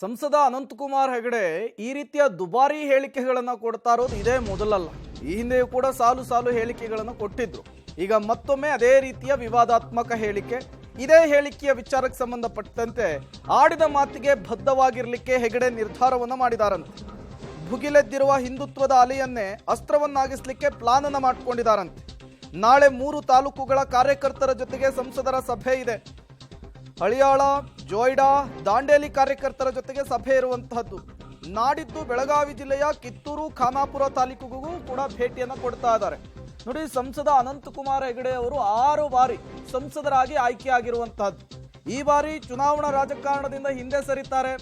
ಸಂಸದ ಅನಂತಕುಮಾರ್ ಹೆಗಡೆ ಈ ರೀತಿಯ ದುಬಾರಿ ಹೇಳಿಕೆಗಳನ್ನು ಕೊಡ್ತಾ ಇರೋದು ಇದೇ ಮೊದಲಲ್ಲ. ಈ ಹಿಂದೆಯೂ ಕೂಡ ಸಾಲು ಸಾಲು ಹೇಳಿಕೆಗಳನ್ನು ಕೊಟ್ಟಿದ್ರು. ಈಗ ಮತ್ತೊಮ್ಮೆ ಅದೇ ರೀತಿಯ ವಿವಾದಾತ್ಮಕ ಹೇಳಿಕೆ. ಇದೇ ಹೇಳಿಕೆಯ ವಿಚಾರಕ್ಕೆ ಸಂಬಂಧಪಟ್ಟಂತೆ ಆಡಿದ ಮಾತಿಗೆ ಬದ್ಧವಾಗಿರಲಿಕ್ಕೆ ಹೆಗಡೆ ನಿರ್ಧಾರವನ್ನು ಮಾಡಿದಾರಂತೆ. ಭುಗಿಲೆದ್ದಿರುವ ಹಿಂದುತ್ವದ ಅಲೆಯನ್ನೇ ಅಸ್ತ್ರವನ್ನಾಗಿಸಲಿಕ್ಕೆ ಪ್ಲಾನ್ ಅನ್ನು ಮಾಡಿಕೊಂಡಿದ್ದಾರಂತೆ. ನಾಳೆ 3 ತಾಲೂಕುಗಳ ಕಾರ್ಯಕರ್ತರ ಜೊತೆಗೆ ಸಂಸದರ ಸಭೆ ಇದೆ. ಹಳಿಯಾಳ, ಜೋಯಿಡಾ, ದಾಂಡೇಲಿ ಕಾರ್ಯಕರ್ತರ ಜೊತೆಗೆ ಸಭೆ ಇರುವಂತಹದ್ದು. ನಾಡಿದ್ದು ಬೆಳಗಾವಿ ಜಿಲ್ಲೆಯ ಕಿತ್ತೂರು, ಖಾನಾಪುರ ತಾಲೂಕಿಗೂ ಕೂಡ ಭೇಟಿಯನ್ನು ಕೊಡ್ತಾ ಇದ್ದಾರೆ. ನೋಡಿ, ಸಂಸದ ಅನಂತಕುಮಾರ್ ಹೆಗಡೆ ಅವರು 6 ಬಾರಿ ಸಂಸದರಾಗಿ ಆಯ್ಕೆಯಾಗಿರುವಂತಹದ್ದು. ಈ ಬಾರಿ ಚುನಾವಣಾ ರಾಜಕಾರಣದಿಂದ ಹಿಂದೆ ಸರಿತಾರೆ,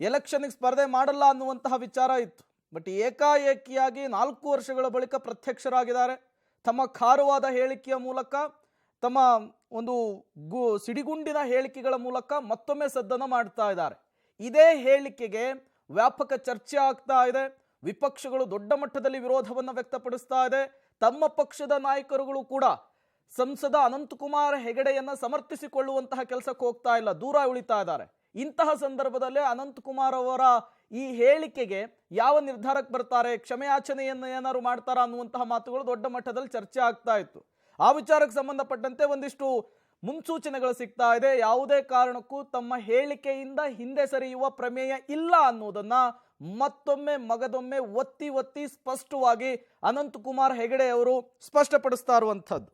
ಎಲೆಕ್ಷನ್ಗೆ ಸ್ಪರ್ಧೆ ಮಾಡಲ್ಲ ಅನ್ನುವಂತಹ ವಿಚಾರ ಇತ್ತು. ಬಟ್ ಏಕಾಏಕಿಯಾಗಿ 4 ವರ್ಷಗಳ ಬಳಿಕ ಪ್ರತ್ಯಕ್ಷರಾಗಿದ್ದಾರೆ. ತಮ್ಮ ಖಾರವಾದ ಹೇಳಿಕೆಯ ಮೂಲಕ, ತಮ್ಮ ಒಂದು ಸಿಡಿಗುಂಡಿನ ಹೇಳಿಕೆಗಳ ಮೂಲಕ ಮತ್ತೊಮ್ಮೆ ಸದ್ದನ್ನು ಮಾಡ್ತಾ ಇದ್ದಾರೆ. ಇದೇ ಹೇಳಿಕೆಗೆ ವ್ಯಾಪಕ ಚರ್ಚೆ ಆಗ್ತಾ ಇದೆ. ವಿಪಕ್ಷಗಳು ದೊಡ್ಡ ಮಟ್ಟದಲ್ಲಿ ವಿರೋಧವನ್ನು ವ್ಯಕ್ತಪಡಿಸ್ತಾ ಇದೆ. ತಮ್ಮ ಪಕ್ಷದ ನಾಯಕರುಗಳು ಕೂಡ ಸಂಸದ ಅನಂತಕುಮಾರ್ ಹೆಗಡೆಯನ್ನ ಸಮರ್ಥಿಸಿಕೊಳ್ಳುವಂತಹ ಕೆಲಸಕ್ಕೆ ಹೋಗ್ತಾ ಇಲ್ಲ, ದೂರ ಉಳಿತಾ ಇದ್ದಾರೆ. ಇಂತಹ ಸಂದರ್ಭದಲ್ಲೇ ಅನಂತಕುಮಾರ್ ಅವರ ಈ ಹೇಳಿಕೆಗೆ ಯಾವ ನಿರ್ಧಾರಕ್ಕೆ ಬರ್ತಾರೆ, ಕ್ಷಮೆಯಾಚನೆಯನ್ನು ಏನಾದ್ರು ಮಾಡ್ತಾರಾ ಅನ್ನುವಂತಹ ಮಾತುಗಳು ದೊಡ್ಡ ಮಟ್ಟದಲ್ಲಿ ಚರ್ಚೆ ಆಗ್ತಾ ಇತ್ತು. ಆ ವಿಚಾರಕ್ಕೆ ಸಂಬಂಧಪಟ್ಟಂತೆ ಒಂದಿಷ್ಟು ಮುನ್ಸೂಚನೆಗಳು ಸಿಗ್ತಾ ಇದೆ. ಯಾವುದೇ ಕಾರಣಕ್ಕೂ ತಮ್ಮ ಹೇಳಿಕೆಯಿಂದ ಹಿಂದೆ ಸರಿಯುವ ಪ್ರಮೇಯ ಇಲ್ಲ ಅನ್ನೋದನ್ನ ಮತ್ತೊಮ್ಮೆ ಮಗದೊಮ್ಮೆ ಒತ್ತಿ ಒತ್ತಿ ಸ್ಪಷ್ಟವಾಗಿ ಅನಂತಕುಮಾರ್ ಹೆಗಡೆ ಅವರು ಸ್ಪಷ್ಟಪಡಿಸ್ತಾ ಇರುವಂಥದ್ದು.